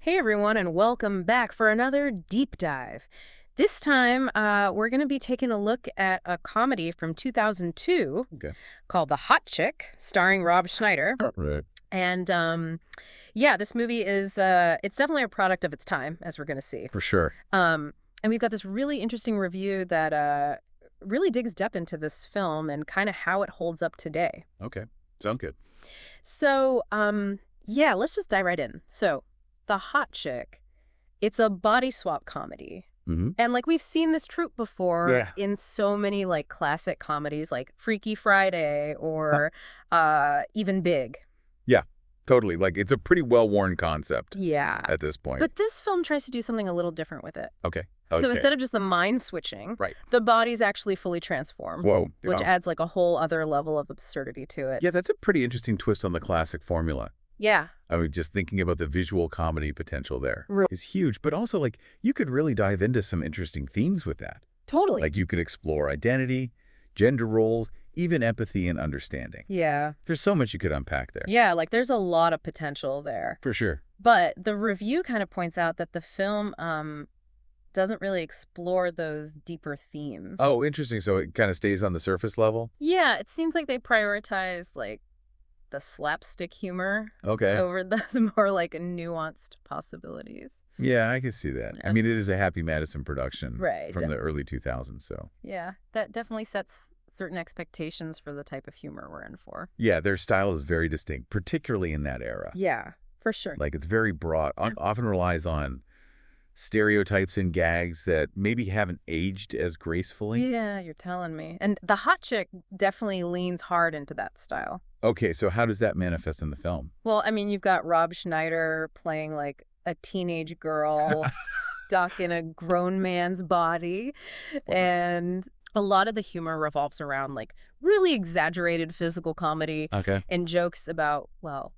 Hey everyone, and welcome back for another deep dive. This time, we're going to be taking a look at a comedy from 2002 Okay. called The Hot Chick, starring Rob Schneider. Right. And yeah, this movie is it's definitely a product of its time, as we're going to see. For sure. And we've got this really interesting review that really digs deep into this film and kind of how it holds up today. Okay. Sound good. So, yeah, let's just dive right in. So, The Hot Chick, it's a body swap comedy. Mm-hmm. And like we've seen this trope before Yeah. in so many like classic comedies like Freaky Friday or even Big. Yeah, totally. Like, it's a pretty well-worn concept Yeah. at this point. But this film tries to do something a little different with it. Okay. So instead of just the mind switching, Right. the body's actually fully transformed, Whoa. which adds like a whole other level of absurdity to it. Yeah, that's a pretty interesting twist on the classic formula. Yeah. I mean, just thinking about the visual comedy potential there Right. is huge. But also, like, you could really dive into some interesting themes with that. Totally. Like, you could explore identity, gender roles, even empathy and understanding. Yeah. There's so much you could unpack there. Yeah, like there's a lot of potential there. For sure. But the review kind of points out that the film doesn't really explore those deeper themes. Oh, interesting. So it kind of stays on the surface level? Yeah, it seems like they prioritize like the slapstick humor Okay. over those more like nuanced possibilities. Yeah, I can see that. I mean, it is a Happy Madison production Right. from the early 2000s, so. Yeah, that definitely sets certain expectations for the type of humor we're in for. Yeah, their style is very distinct, particularly in that era. Yeah, for sure. Like, it's very broad, often relies on stereotypes and gags that maybe haven't aged as gracefully. Yeah, you're telling me. And The Hot Chick definitely leans hard into that style. Okay, so how does that manifest in the film? Well, I mean, you've got Rob Schneider playing like a teenage girl stuck in a grown man's body. And a lot of the humor revolves around like really exaggerated physical comedy Okay. and jokes about, well,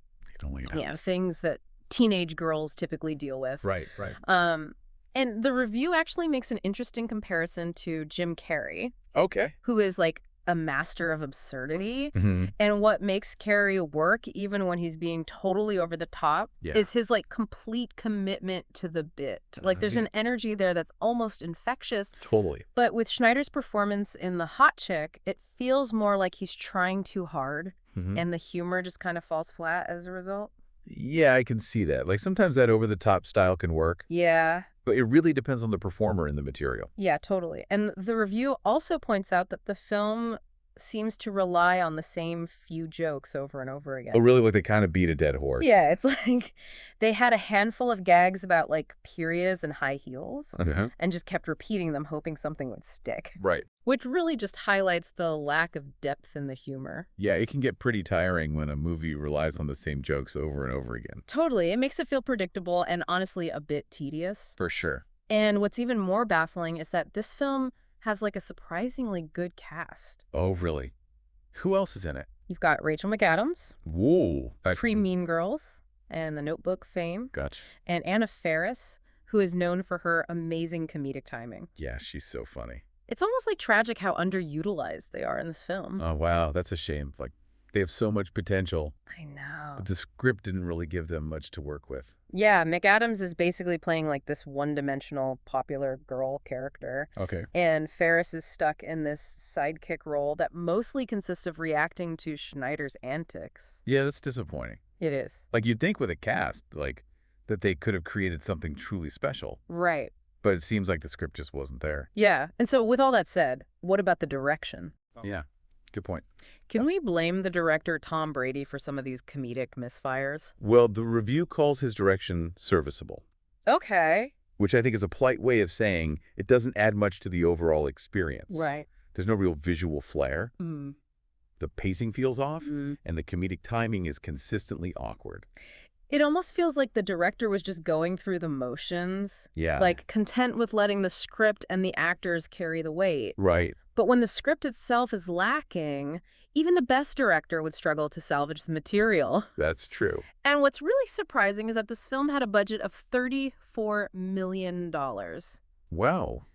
things that teenage girls typically deal with. Right. And the review actually makes an interesting comparison to Jim Carrey, Okay. who is like a master of absurdity. Mm-hmm. And what makes Carrey work, even when he's being totally over the top, Yeah. is his like complete commitment to the bit. Like there's an energy there that's almost infectious. Totally. But with Schneider's performance in The Hot Chick, it feels more like he's trying too hard, Mm-hmm. and the humor just kind of falls flat as a result. Yeah, I can see that. Like, sometimes that over-the-top style can work, Yeah. but it really depends on the performer and the material. Yeah, totally. And the review also points out that the film seems to rely on the same few jokes over and over again. Oh, really? Like, they kind of beat a dead horse. Yeah, it's like they had a handful of gags about like periods and high heels Uh-huh. and just kept repeating them, hoping something would stick, Right. which really just highlights the lack of depth in the humor. Yeah, it can get pretty tiring when a movie relies on the same jokes over and over again. Totally. It makes it feel predictable and honestly a bit tedious. For sure. And what's even more baffling is that this film has like a surprisingly good cast. Oh, really? Who else is in it? You've got Rachel McAdams, Whoa. pre-Mean Girls and The Notebook fame, Gotcha. and Anna Faris, who is known for her amazing comedic timing. Yeah, she's so funny. It's almost like tragic how underutilized they are in this film. Oh, wow. That's a shame. Like, they have so much potential, I know. but the script didn't really give them much to work with. Yeah, McAdams is basically playing like this one-dimensional popular girl character. Okay. And Ferris is stuck in this sidekick role that mostly consists of reacting to Schneider's antics. Yeah, that's disappointing. It is. Like, you'd think with a cast, like, that they could have created something truly special, Right. but it seems like the script just wasn't there. Yeah. And so with all that said, what about the direction? Yeah, good point. Can we blame the director Tom Brady for some of these comedic misfires? Well, the review calls his direction serviceable, Okay. which I think is a polite way of saying it doesn't add much to the overall experience. Right. There's no real visual flair. Mm. The pacing feels off, Mm. and the comedic timing is consistently awkward. It almost feels like the director was just going through the motions, Yeah. like content with letting the script and the actors carry the weight. Right. But when the script itself is lacking, even the best director would struggle to salvage the material. That's true. And what's really surprising is that this film had a budget of $34 million. Wow.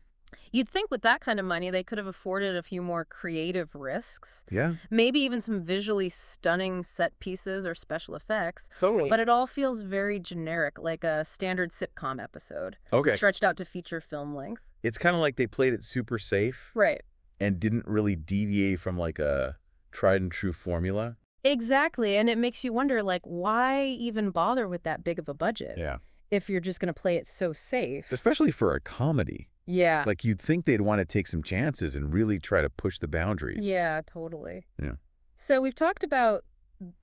You'd think with that kind of money, they could have afforded a few more creative risks, Yeah, maybe even some visually stunning set pieces or special effects, totally. but it all feels very generic, like a standard sitcom episode, Okay. stretched out to feature film length. It's kind of like they played it super safe Right. and didn't really deviate from like a tried and true formula. Exactly, and it makes you wonder, like, why even bother with that big of a budget Yeah. if you're just going to play it so safe? Especially for a comedy. Yeah. Like you'd think they'd want to take some chances and really try to push the boundaries. Yeah, totally. Yeah. So we've talked about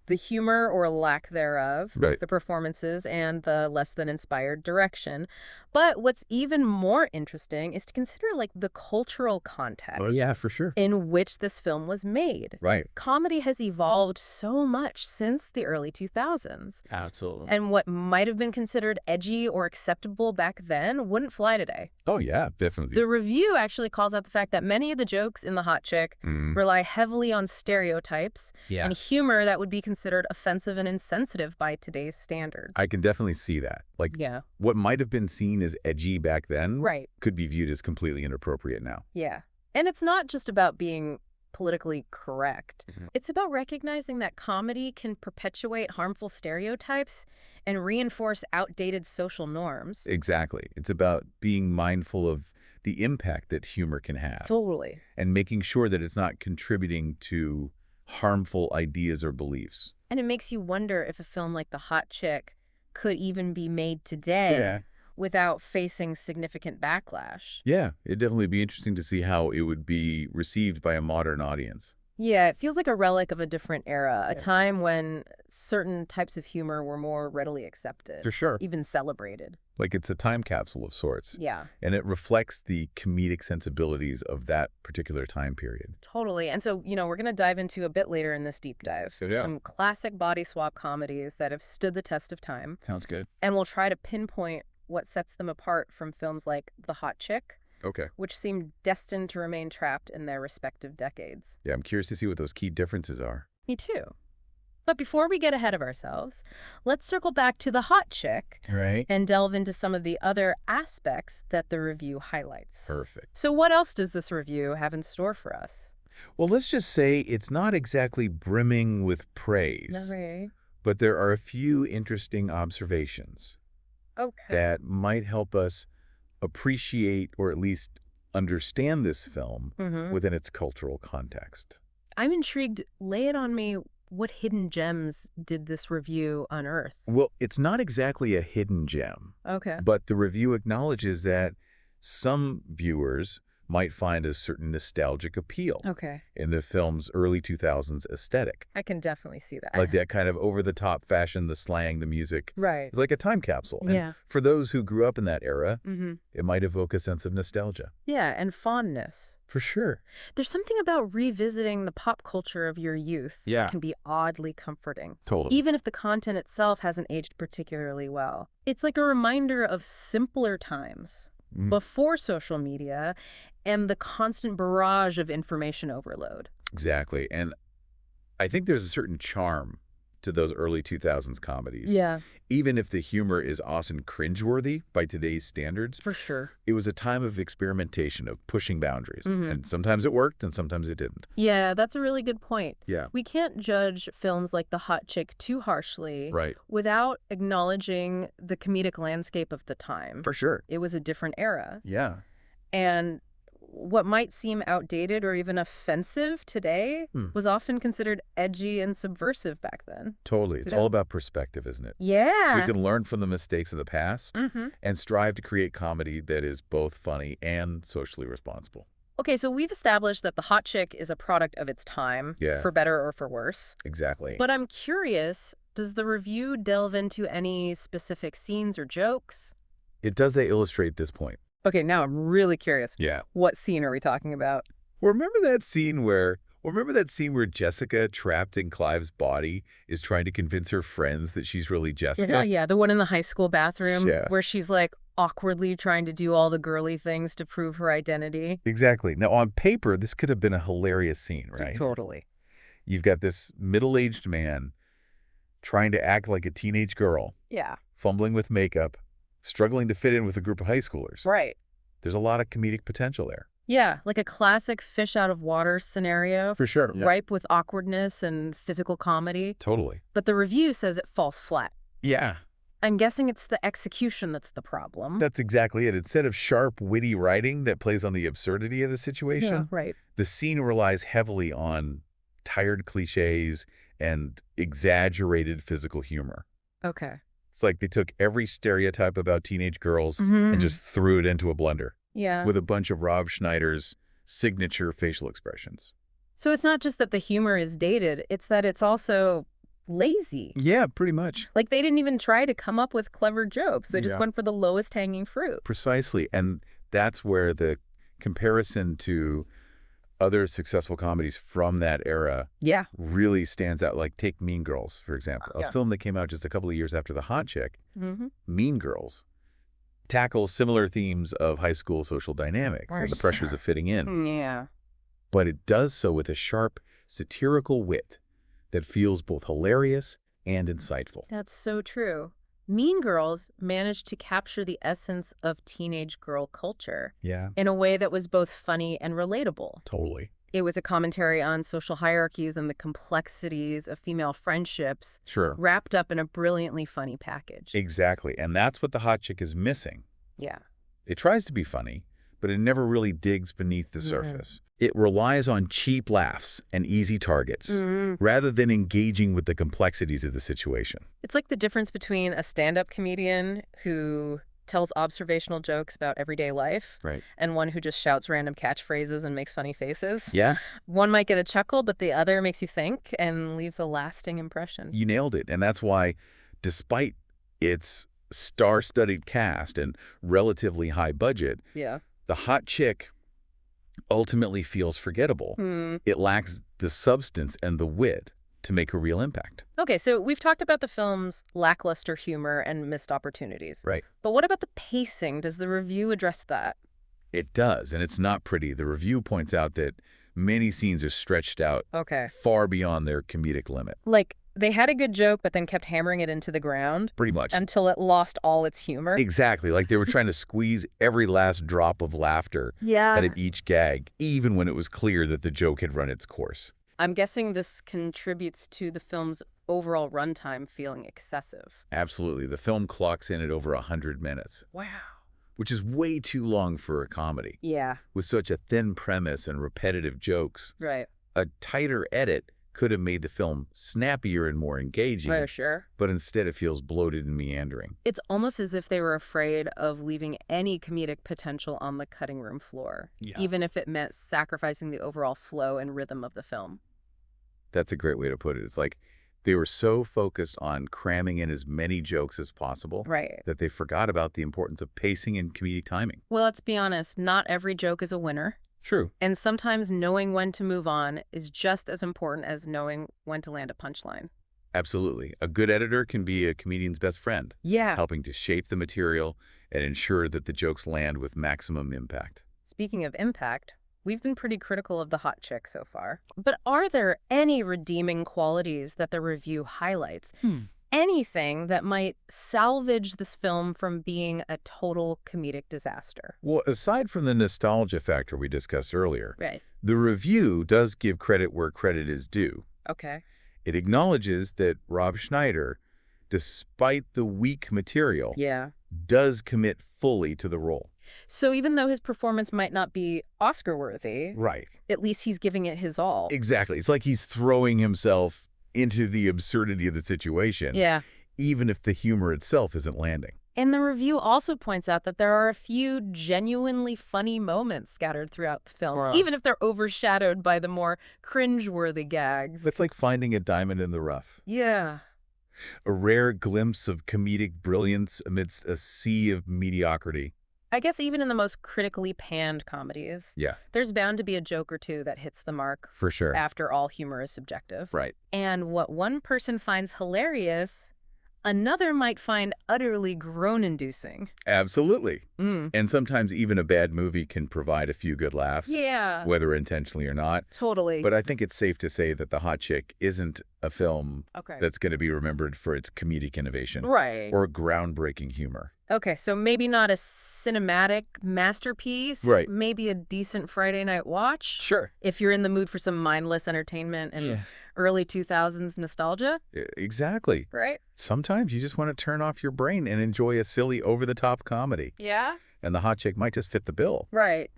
the humor or lack thereof, Right. the performances, and the less than inspired direction. But what's even more interesting is to consider like the cultural context Oh, yeah, for sure. in which this film was made. Right. Comedy has evolved so much since the early 2000s. Absolutely. And what might have been considered edgy or acceptable back then wouldn't fly today. Oh, yeah, definitely. The review actually calls out the fact that many of the jokes in The Hot Chick Mhm. rely heavily on stereotypes Yeah. and humor that would be considered offensive and insensitive by today's standards. I can definitely see that. Like Yeah. what might have been seen as edgy back then Right. could be viewed as completely inappropriate now. Yeah. And it's not just about being politically correct. Mhm. It's about recognizing that comedy can perpetuate harmful stereotypes and reinforce outdated social norms. Exactly. It's about being mindful of the impact that humor can have Totally. and making sure that it's not contributing to harmful ideas or beliefs. And it makes you wonder if a film like The Hot Chick could even be made today without facing significant backlash. Yeah, it'd definitely be interesting to see how it would be received by a modern audience. Yeah, it feels like a relic of a different era, a Yeah. time when certain types of humor were more readily accepted, For sure. even celebrated. Like it's a time capsule of sorts. Yeah, And it reflects the comedic sensibilities of that particular time period. totally. And so, we're going to dive into a bit later in this deep dive. So, yeah. Some classic body swap comedies that have stood the test of time. Sounds good. And we'll try to pinpoint what sets them apart from films like The Hot Chick, Okay. which seem destined to remain trapped in their respective decades. Yeah, I'm curious to see what those key differences are. Me too. But before we get ahead of ourselves, let's circle back to The Hot Chick Right. and delve into some of the other aspects that the review highlights. Perfect. So what else does this review have in store for us? Well, let's just say it's not exactly brimming with praise, Okay. but there are a few interesting observations Okay. that might help us appreciate or at least understand this film Mhm. within its cultural context. I'm intrigued. Lay it on me. What hidden gems did this review unearth? Well, it's not exactly a hidden gem, Okay. but the review acknowledges that some viewers might find a certain nostalgic appeal Okay. in the film's early 2000s aesthetic. I can definitely see that. Like that kind of over-the-top fashion, the slang, the music. Right. It's like a time capsule. And Yeah. for those who grew up in that era, Mm-hmm. it might evoke a sense of nostalgia. Yeah, and fondness. For sure. There's something about revisiting the pop culture of your youth Yeah. that can be oddly comforting, Totally. even if the content itself hasn't aged particularly well. It's like a reminder of simpler times Mm. before social media and the constant barrage of information overload. Exactly. And I think there's a certain charm to those early 2000s comedies. Yeah, Even if the humor is often cringeworthy by today's standards, for sure. it was a time of experimentation, of pushing boundaries. Mhm. And sometimes it worked and sometimes it didn't. Yeah, that's a really good point. Yeah. We can't judge films like The Hot Chick too harshly Right. without acknowledging the comedic landscape of the time. For sure. It was a different era. Yeah. And what might seem outdated or even offensive today was often considered edgy and subversive back then. Totally. It's Yeah. all about perspective, isn't it? Yeah. We can learn from the mistakes of the past Mm-hmm. and strive to create comedy that is both funny and socially responsible. Okay, so we've established that The Hot Chick is a product of its time, Yeah. for better or for worse. Exactly. But I'm curious, does the review delve into any specific scenes or jokes? It does illustrate this point. Okay, now I'm really curious. Yeah. What scene are we talking about? Remember that scene where Jessica, trapped in Clive's body, is trying to convince her friends that she's really Jessica? Yeah, the one in the high school bathroom Yeah. where she's like awkwardly trying to do all the girly things to prove her identity. Exactly. Now, on paper, this could have been a hilarious scene, right? Totally. You've got this middle-aged man trying to act like a teenage girl, Yeah, fumbling with makeup, struggling to fit in with a group of high schoolers. right. There's a lot of comedic potential there. Yeah, like a classic fish out of water scenario, For sure. ripe with awkwardness and physical comedy. Totally. But the review says it falls flat. Yeah. I'm guessing it's the execution that's the problem. That's exactly it. Instead of sharp, witty writing that plays on the absurdity of the situation, Yeah, right. the scene relies heavily on tired cliches and exaggerated physical humor. Okay. It's like they took every stereotype about teenage girls Mm-hmm. and just threw it into a blender Yeah. with a bunch of Rob Schneider's signature facial expressions. So it's not just that the humor is dated, it's that it's also lazy. Yeah, pretty much. Like they didn't even try to come up with clever jokes. They just Yeah. went for the lowest hanging fruit. Precisely. And that's where the comparison to other successful comedies from that era Yeah. really stands out. Like take Mean Girls, for example, a Yeah. film that came out just a couple of years after The Hot Chick. Mm-hmm. Mean Girls tackles similar themes of high school social dynamics and the pressures of fitting in, Yeah. but it does so with a sharp, satirical wit that feels both hilarious and insightful. That's so true. Mean Girls managed to capture the essence of teenage girl culture Yeah, in a way that was both funny and relatable. totally. It was a commentary on social hierarchies and the complexities of female friendships, Sure. wrapped up in a brilliantly funny package. Exactly. And that's what The Hot Chick is missing. Yeah. It tries to be funny, but it never really digs beneath the surface. It relies on cheap laughs and easy targets rather than engaging with the complexities of the situation. It's like the difference between a stand-up comedian who tells observational jokes about everyday life Right. and one who just shouts random catchphrases and makes funny faces. Yeah, One might get a chuckle, but the other makes you think and leaves a lasting impression. you nailed it. And that's why, despite its star-studded cast and relatively high budget, Yeah. The Hot Chick ultimately feels forgettable. It lacks the substance and the wit to make a real impact. Okay, so we've talked about the film's lackluster humor and missed opportunities. Right. But what about the pacing? Does the review address that? It does, and it's not pretty. The review points out that many scenes are stretched out Okay. far beyond their comedic limit. Like, they had a good joke, but then kept hammering it into the ground Pretty much. until it lost all its humor. Exactly. Like they were trying to squeeze every last drop of laughter Yeah. out of each gag, even when it was clear that the joke had run its course. I'm guessing this contributes to the film's overall runtime feeling excessive. Absolutely. The film clocks in at over 100 minutes, Wow. which is way too long for a comedy. Yeah. With such a thin premise and repetitive jokes, Right. a tighter edit could have made the film snappier and more engaging, For sure. but instead it feels bloated and meandering. It's almost as if they were afraid of leaving any comedic potential on the cutting room floor, even if it meant sacrificing the overall flow and rhythm of the film. That's a great way to put it. It's like they were so focused on cramming in as many jokes as possible Right. that they forgot about the importance of pacing and comedic timing. Well, let's be honest, not every joke is a winner. True. And sometimes knowing when to move on is just as important as knowing when to land a punchline. Absolutely. A good editor can be a comedian's best friend, Yeah. helping to shape the material and ensure that the jokes land with maximum impact. Speaking of impact, we've been pretty critical of The Hot Chick so far. But are there any redeeming qualities that the review highlights? Anything that might salvage this film from being a total comedic disaster? Well, aside from the nostalgia factor we discussed earlier, Right. the review does give credit where credit is due. Okay. It acknowledges that Rob Schneider, despite the weak material, Yeah. does commit fully to the role. So even though his performance might not be Oscar-worthy, Right. at least he's giving it his all. Exactly. It's like he's throwing himself into the absurdity of the situation, Yeah. even if the humor itself isn't landing. And the review also points out that there are a few genuinely funny moments scattered throughout the film, Wow. even if they're overshadowed by the more cringe-worthy gags. It's like finding a diamond in the rough. Yeah. A rare glimpse of comedic brilliance amidst a sea of mediocrity. I guess even in the most critically panned comedies, Yeah, there's bound to be a joke or two that hits the mark. for sure. After all, humor is subjective. Right. And what one person finds hilarious, another might find utterly groan-inducing. Absolutely. And sometimes even a bad movie can provide a few good laughs, Yeah. whether intentionally or not. Totally. But I think it's safe to say that The Hot Chick isn't a film Okay. that's going to be remembered for its comedic innovation Right. or groundbreaking humor. Okay, so maybe not a cinematic masterpiece. Right. Maybe a decent Friday night watch. Sure. If you're in the mood for some mindless entertainment and Yeah. early 2000s nostalgia, Exactly. right? Sometimes you just want to turn off your brain and enjoy a silly, over-the-top comedy. Yeah? And The Hot Chick might just fit the bill. Right.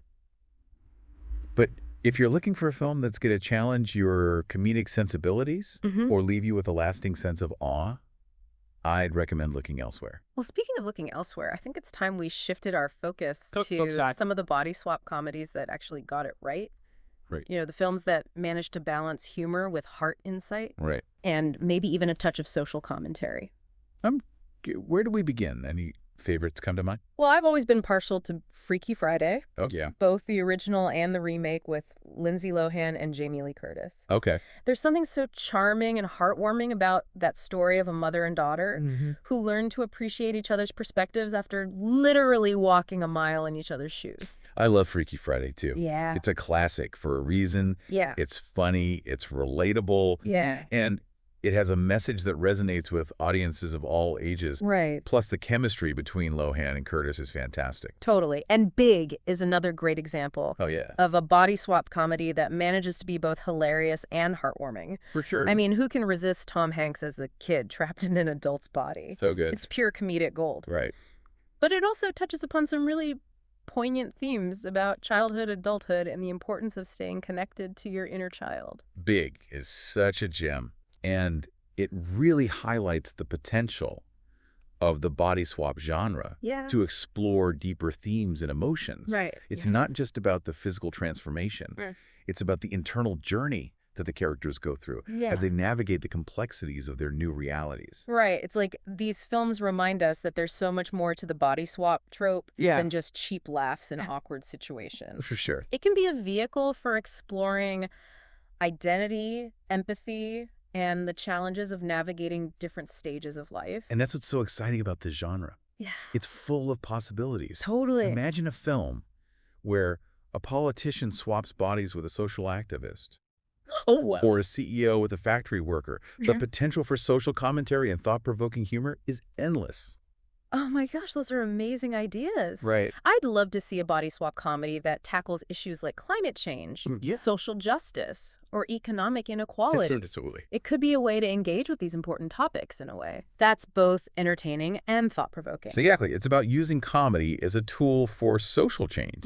But if you're looking for a film that's going to challenge your comedic sensibilities or leave you with a lasting sense of awe, I'd recommend looking elsewhere. Well, speaking of looking elsewhere, I think it's time we shifted our focus Cookbook to side. some of the body swap comedies that actually got it right. Right. You know, the films that managed to balance humor with heart insight Right. and maybe even a touch of social commentary. Where do we begin? Any favorites come to mind? Well, I've always been partial to Freaky Friday, Oh, yeah. both the original and the remake with Lindsay Lohan and Jamie Lee Curtis. Okay. There's something so charming and heartwarming about that story of a mother and daughter who learn to appreciate each other's perspectives after literally walking a mile in each other's shoes. I love Freaky Friday, too. Yeah. It's a classic for a reason. Yeah. It's funny. It's relatable. Yeah. And it has a message that resonates with audiences of all ages. Right. Plus, the chemistry between Lohan and Curtis is fantastic. Totally. And Big is another great example Oh, yeah. of a body swap comedy that manages to be both hilarious and heartwarming. For sure. I mean, who can resist Tom Hanks as a kid trapped in an adult's body? So good. It's pure comedic gold. Right. But it also touches upon some really poignant themes about childhood, adulthood, and the importance of staying connected to your inner child. Big is such a gem. And it really highlights the potential of the body swap genre Yeah. to explore deeper themes and emotions. Right. It's not just about the physical transformation. Right. It's about the internal journey that the characters go through Yeah. as they navigate the complexities of their new realities. Right. It's like these films remind us that there's so much more to the body swap trope than just cheap laughs in awkward situations. For sure. It can be a vehicle for exploring identity, empathy, and the challenges of navigating different stages of life. And that's what's so exciting about this genre. Yeah. It's full of possibilities. Totally. Imagine a film where a politician swaps bodies with a social activist. Oh, wow. Or a CEO with a factory worker. The Yeah. potential for social commentary and thought-provoking humor is endless. Oh my gosh, those are amazing ideas. Right. I'd love to see a body swap comedy that tackles issues like climate change, Yeah. social justice, or economic inequality. Absolutely. It could be a way to engage with these important topics in a way that's both entertaining and thought-provoking. So exactly. It's about using comedy as a tool for social change,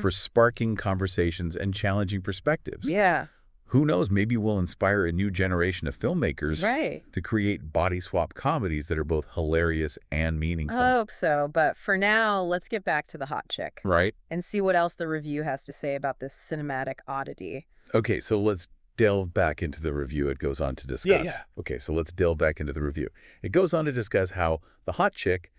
for sparking conversations and challenging perspectives. Yeah. Who knows, maybe we'll inspire a new generation of filmmakers Right. to create body swap comedies that are both hilarious and meaningful. I hope so. But for now, let's get back to The Hot Chick Right? and see what else the review has to say about this cinematic oddity. Okay, so let's delve back into the review it goes on to discuss. Yeah. Okay, so let's delve back into the review. It goes on to discuss how The Hot Chick,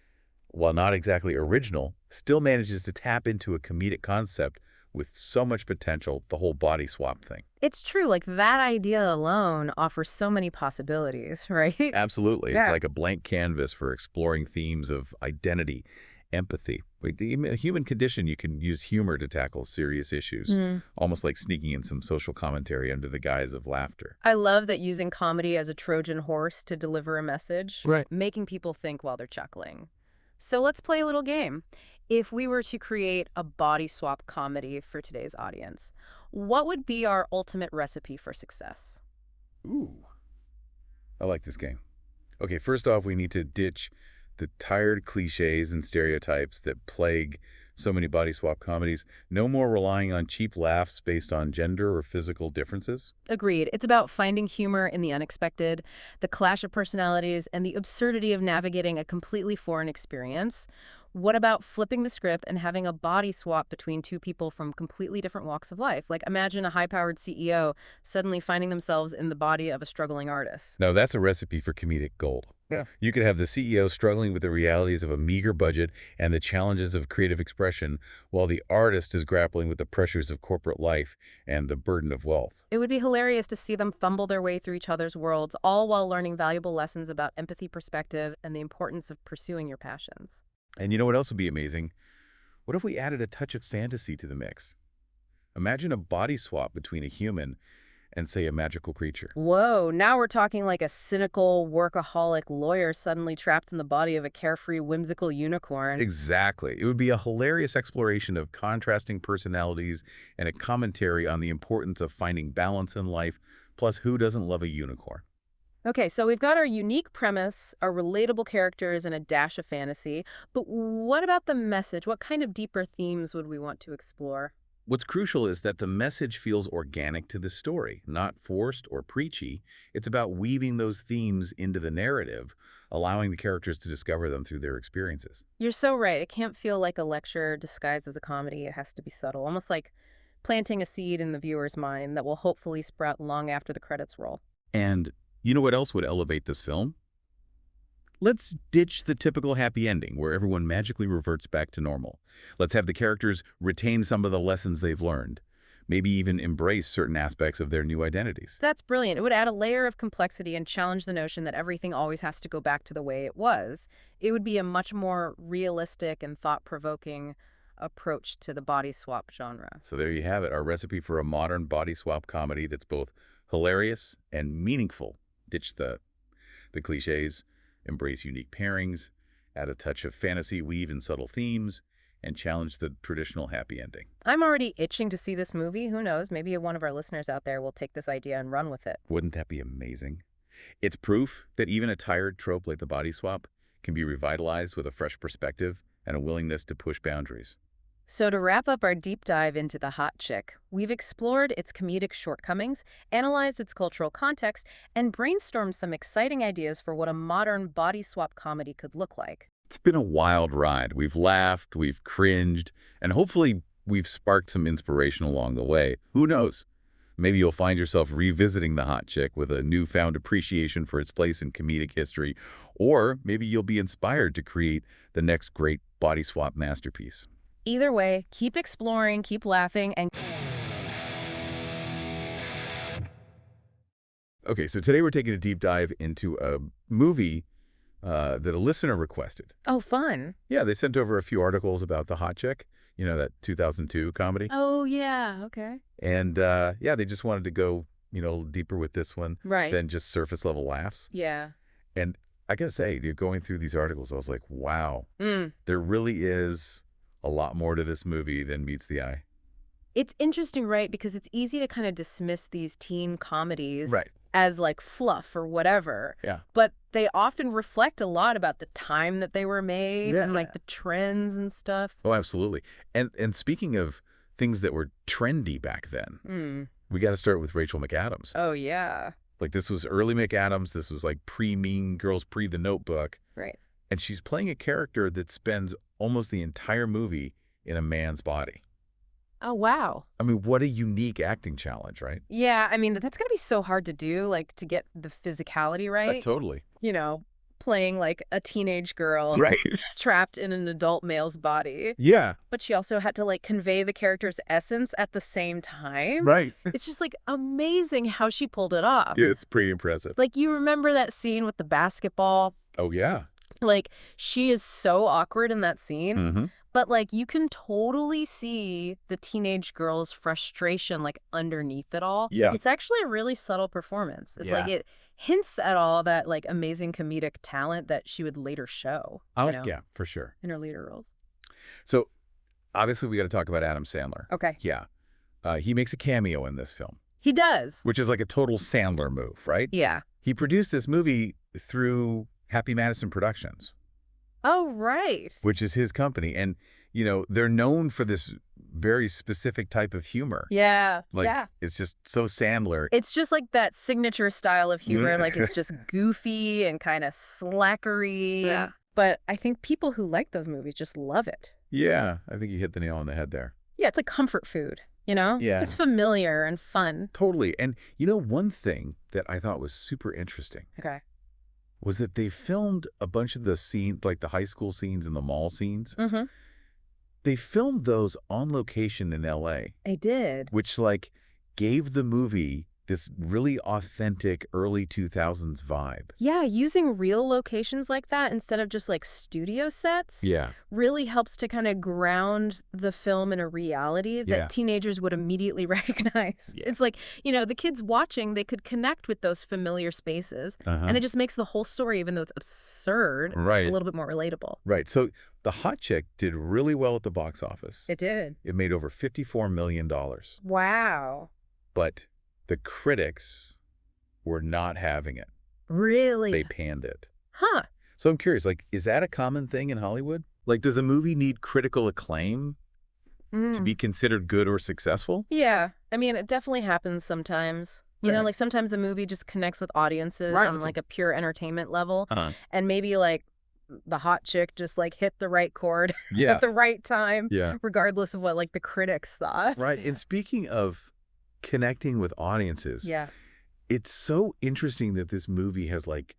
while not exactly original, still manages to tap into a comedic concept with so much potential, the whole body swap thing. It's true. Like, that idea alone offers so many possibilities, right? Absolutely. Yeah. It's like a blank canvas for exploring themes of identity, empathy. Even a human condition, you can use humor to tackle serious issues, almost like sneaking in some social commentary under the guise of laughter. I love that using comedy as a Trojan horse to deliver a message, Right. making people think while they're chuckling. So let's play a little game. If we were to create a body swap comedy for today's audience, what would be our ultimate recipe for success? Ooh. I like this game. Okay, first off, we need to ditch the tired cliches and stereotypes that plague so many body swap comedies. No more relying on cheap laughs based on gender or physical differences. Agreed. It's about finding humor in the unexpected, the clash of personalities, and the absurdity of navigating a completely foreign experience. What about flipping the script and having a body swap between two people from completely different walks of life? Like, imagine a high-powered CEO suddenly finding themselves in the body of a struggling artist. Now, that's a recipe for comedic gold. Yeah. You could have the CEO struggling with the realities of a meager budget and the challenges of creative expression, while the artist is grappling with the pressures of corporate life and the burden of wealth. It would be hilarious to see them fumble their way through each other's worlds, all while learning valuable lessons about empathy, perspective, and the importance of pursuing your passions. And you know what else would be amazing? What if we added a touch of fantasy to the mix? Imagine a body swap between a human and, say, a magical creature. Whoa, now we're talking like a cynical, workaholic lawyer suddenly trapped in the body of a carefree, whimsical unicorn. Exactly. It would be a hilarious exploration of contrasting personalities and a commentary on the importance of finding balance in life. Plus, who doesn't love a unicorn? Okay, so we've got our unique premise, our relatable characters, and a dash of fantasy. But what about the message? What kind of deeper themes would we want to explore? What's crucial is that the message feels organic to the story, not forced or preachy. It's about weaving those themes into the narrative, allowing the characters to discover them through their experiences. You're so right. It can't feel like a lecture disguised as a comedy. It has to be subtle, almost like planting a seed in the viewer's mind that will hopefully sprout long after the credits roll. And you know what else would elevate this film? Let's ditch the typical happy ending where everyone magically reverts back to normal. Let's have the characters retain some of the lessons they've learned, maybe even embrace certain aspects of their new identities. That's brilliant. It would add a layer of complexity and challenge the notion that everything always has to go back to the way it was. It would be a much more realistic and thought-provoking approach to the body swap genre. So there you have it, our recipe for a modern body swap comedy that's both hilarious and meaningful. Ditch the cliches, embrace unique pairings, add a touch of fantasy, weave in subtle themes, and challenge the traditional happy ending. I'm already itching to see this movie. Who knows? Maybe one of our listeners out there will take this idea and run with it. Wouldn't that be amazing? It's proof that even a tired trope like the body swap can be revitalized with a fresh perspective and a willingness to push boundaries. So to wrap up our deep dive into The Hot Chick, we've explored its comedic shortcomings, analyzed its cultural context, and brainstormed some exciting ideas for what a modern body swap comedy could look like. It's been a wild ride. We've laughed, we've cringed, and hopefully we've sparked some inspiration along the way. Who knows? Maybe you'll find yourself revisiting The Hot Chick with a newfound appreciation for its place in comedic history, or maybe you'll be inspired to create the next great body swap masterpiece. Either way, keep exploring, keep laughing, and... Okay, so today we're taking a deep dive into a movie that a listener requested. Oh, fun. Yeah, they sent over a few articles about The Hot Chick, you know, that 2002 comedy. Oh, yeah, okay. And yeah, they just wanted to go, you know, a little deeper with this one than just surface level laughs. Yeah. And I gotta say, going through these articles, I was like, wow, there really is a lot more to this movie than meets the eye. It's interesting, right? Because it's easy to kind of dismiss these teen comedies Right. as like fluff or whatever. Yeah. But they often reflect a lot about the time that they were made and like the trends and stuff. Oh, absolutely. And speaking of things that were trendy back then, we got to start with Rachel McAdams. Oh, yeah. Like this was early McAdams. This was like pre-Mean Girls, pre-The Notebook. Right. And she's playing a character that spends almost the entire movie in a man's body. Oh, wow. I mean, what a unique acting challenge, right? Yeah, I mean, that's going to be so hard to do, like, to get the physicality right. Totally. You know, playing, like, a teenage girl Right. trapped in an adult male's body. Yeah. But she also had to, like, convey the character's essence at the same time. Right. It's just, like, amazing how she pulled it off. Yeah, it's pretty impressive. Like, you remember that scene with the basketball? Oh, yeah. Like, she is so awkward in that scene. Mm-hmm. But, like, you can totally see the teenage girl's frustration, like, underneath it all. Yeah. It's actually a really subtle performance. It's like it hints at all that, like, amazing comedic talent that she would later show. Oh, you know, yeah, for sure. in her later roles. So, obviously, we got to talk about Adam Sandler. Okay. Yeah. He makes a cameo in this film, He does. which is like a total Sandler move, right? Yeah. He produced this movie through Happy Madison Productions, Oh, right. which is his company. And, you know, they're known for this very specific type of humor. Yeah. Like, yeah. it's just so Sandler. It's just like that signature style of humor. Like, it's just goofy and kind of slackery. Yeah. But I think people who like those movies just love it. Yeah, I think you hit the nail on the head there. Yeah, it's like comfort food, you know? Yeah. It's familiar and fun. Totally. And, you know, one thing that I thought was super interesting Okay. was that they filmed a bunch of the scenes, like the high school scenes and the mall scenes. Mm-hmm. They filmed those on location in LA, They did. which like gave the movie this really authentic early 2000s vibe. Yeah, using real locations like that instead of just like studio sets Yeah. really helps to kind of ground the film in a reality that Yeah. teenagers would immediately recognize. Yeah. It's like, the kids watching, they could connect with those familiar spaces. And it just makes the whole story, even though it's absurd, Right. a little bit more relatable. Right. So The Hot Chick did really well at the box office. It did. It made over $54 million. Wow. But the critics were not having it. Really? They panned it. Huh. So I'm curious, like, is that a common thing in Hollywood? Like, does a movie need critical acclaim to be considered good or successful? Yeah. I mean, it definitely happens sometimes. Right. Like sometimes a movie just connects with audiences on like a pure entertainment level. And maybe like the hot chick just like hit the right chord Yeah. at the right time, Yeah. regardless of what like the critics thought. Right. And speaking of connecting with audiences, Yeah. it's so interesting that this movie has like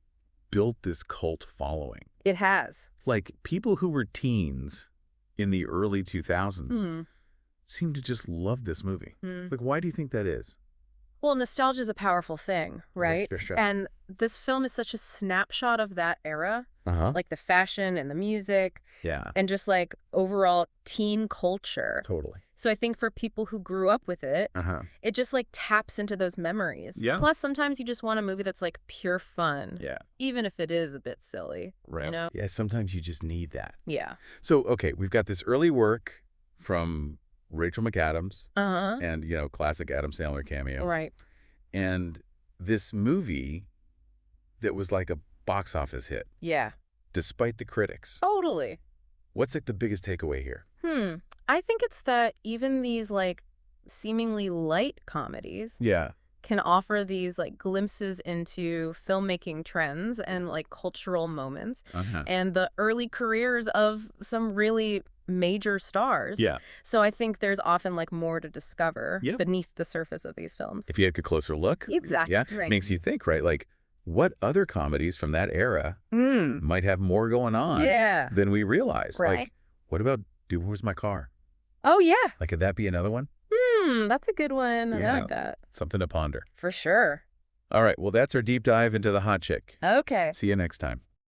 built this cult following. It has. Like people who were teens in the early 2000s Hmm. seem to just love this movie. Hmm. Like, why do you think that is? Well, nostalgia is a powerful thing, right? That's for sure. And this film is such a snapshot of that era, like the fashion and the music Yeah. and just like overall teen culture. Totally. So I think for people who grew up with it, Uh-huh. it just like taps into those memories. Yeah. Plus, sometimes you just want a movie that's like pure fun, Yeah. even if it is a bit silly. Right. You know? Yeah, sometimes you just need that. Yeah. So, okay, we've got this early work from Rachel McAdams Uh-huh. and, classic Adam Sandler cameo. Right. And this movie that was like a box office hit, Yeah. despite the critics. Totally. What's like the biggest takeaway here? I think it's that even these like seemingly light comedies Yeah. can offer these like glimpses into filmmaking trends and like cultural moments Uh-huh. and the early careers of some really major stars. Yeah. So I think there's often like more to discover Yep. beneath the surface of these films. If you take a closer look. Exactly. Yeah. Right. Makes you think, right? Like, what other comedies from that era might have more going on Yeah. than we realize? Right. Like, what about Where's My Car? Oh, yeah. Like, could that be another one? That's a good one. I Yeah. like that. Something to ponder. For sure. All right. Well, that's our deep dive into The Hot Chick. Okay. See you next time.